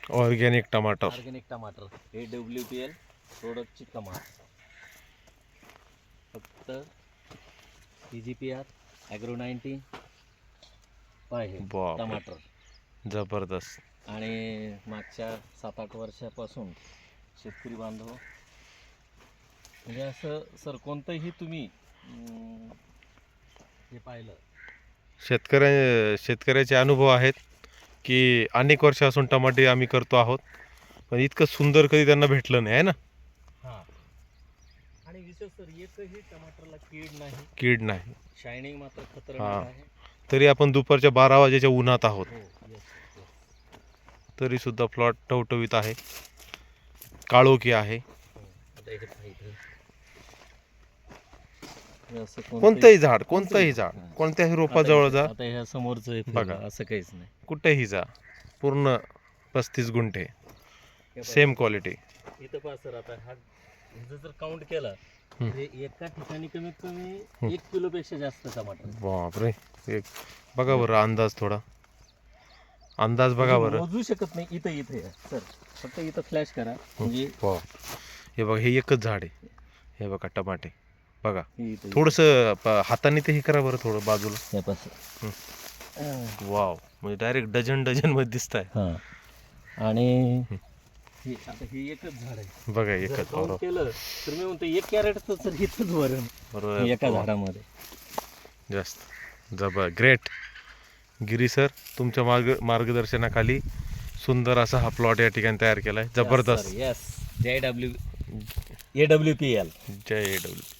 Organic टमाटर. Organic टमाटर AWPL प्रोडक्टची कमाल. फक्त EGPR ॲग्रो 90 आहे बापरे. टमाटर. जबरदस्त. आणि मागच्या 7-8 वर्षापासून शेतकरी बांधव म्हणजे असं सर कोणतंही तुम्ही हे पाहिलं शेतकऱ्याचे अनुभव आहेत की अनेक वर्षापासून टमाटे आम्ही करतो आहोत, पण इतकं सुंदर कधी त्यांना भेटलं नाही आहे ना. हां. आणि विशेष सर एकही टमाटरला कीड नाही. शायनिंग मात्र खतरनाक आहे. तरी आपण दुपारच्या 12 वाजेच्या उन्हात आहोत, हो येस. तरी सुद्धा प्लॉट टवटवीत आहे, काळोखी आहे. आता हे पाहिजे असं कोणतंही झाड कोणत्याही रोपाजवळ जा, आता ह्या समोरचं बघा. असं काहीच नाही. कुठेही जा, पूर्ण 35 गुंठे सेम क्वालिटी. इथं पहा सर, आता हा ह्याचं जर काउंट केला तर एका ठिकाणी कमीत कमी 1 किलोपेक्षा जास्त टमाटर. बापरे. एक बघा बरं अंदाज, थोडा अंदाज बघा बरं. मोजू शकत नाही. इथं सर फक्त इथं फ्लॅश करा म्हणजे हे बघा, हे एकच झाड आहे. हे बघा टमाटे बघा. इथं थोडस हाताने ते हे करा बरं थोडं बाजूला. हे पहा. वाव, म्हणजे डायरेक्ट डझन मध्ये दिसत आहे. हां. आणि आता हे एकच झाड आहे बघा, जर एकच. count केलं तर मी म्हणतो 1 कॅरेटचं सर इथंच वरण बरोबर. एका झाडामध्ये. जास्त ग्रेट. गिरी सर, तुमच्या मार्गदर्शनाखाली सुंदर असा हा प्लॉट या ठिकाणी तयार केलाय. जबरदस्त. येस. AWPL. जय AWPL.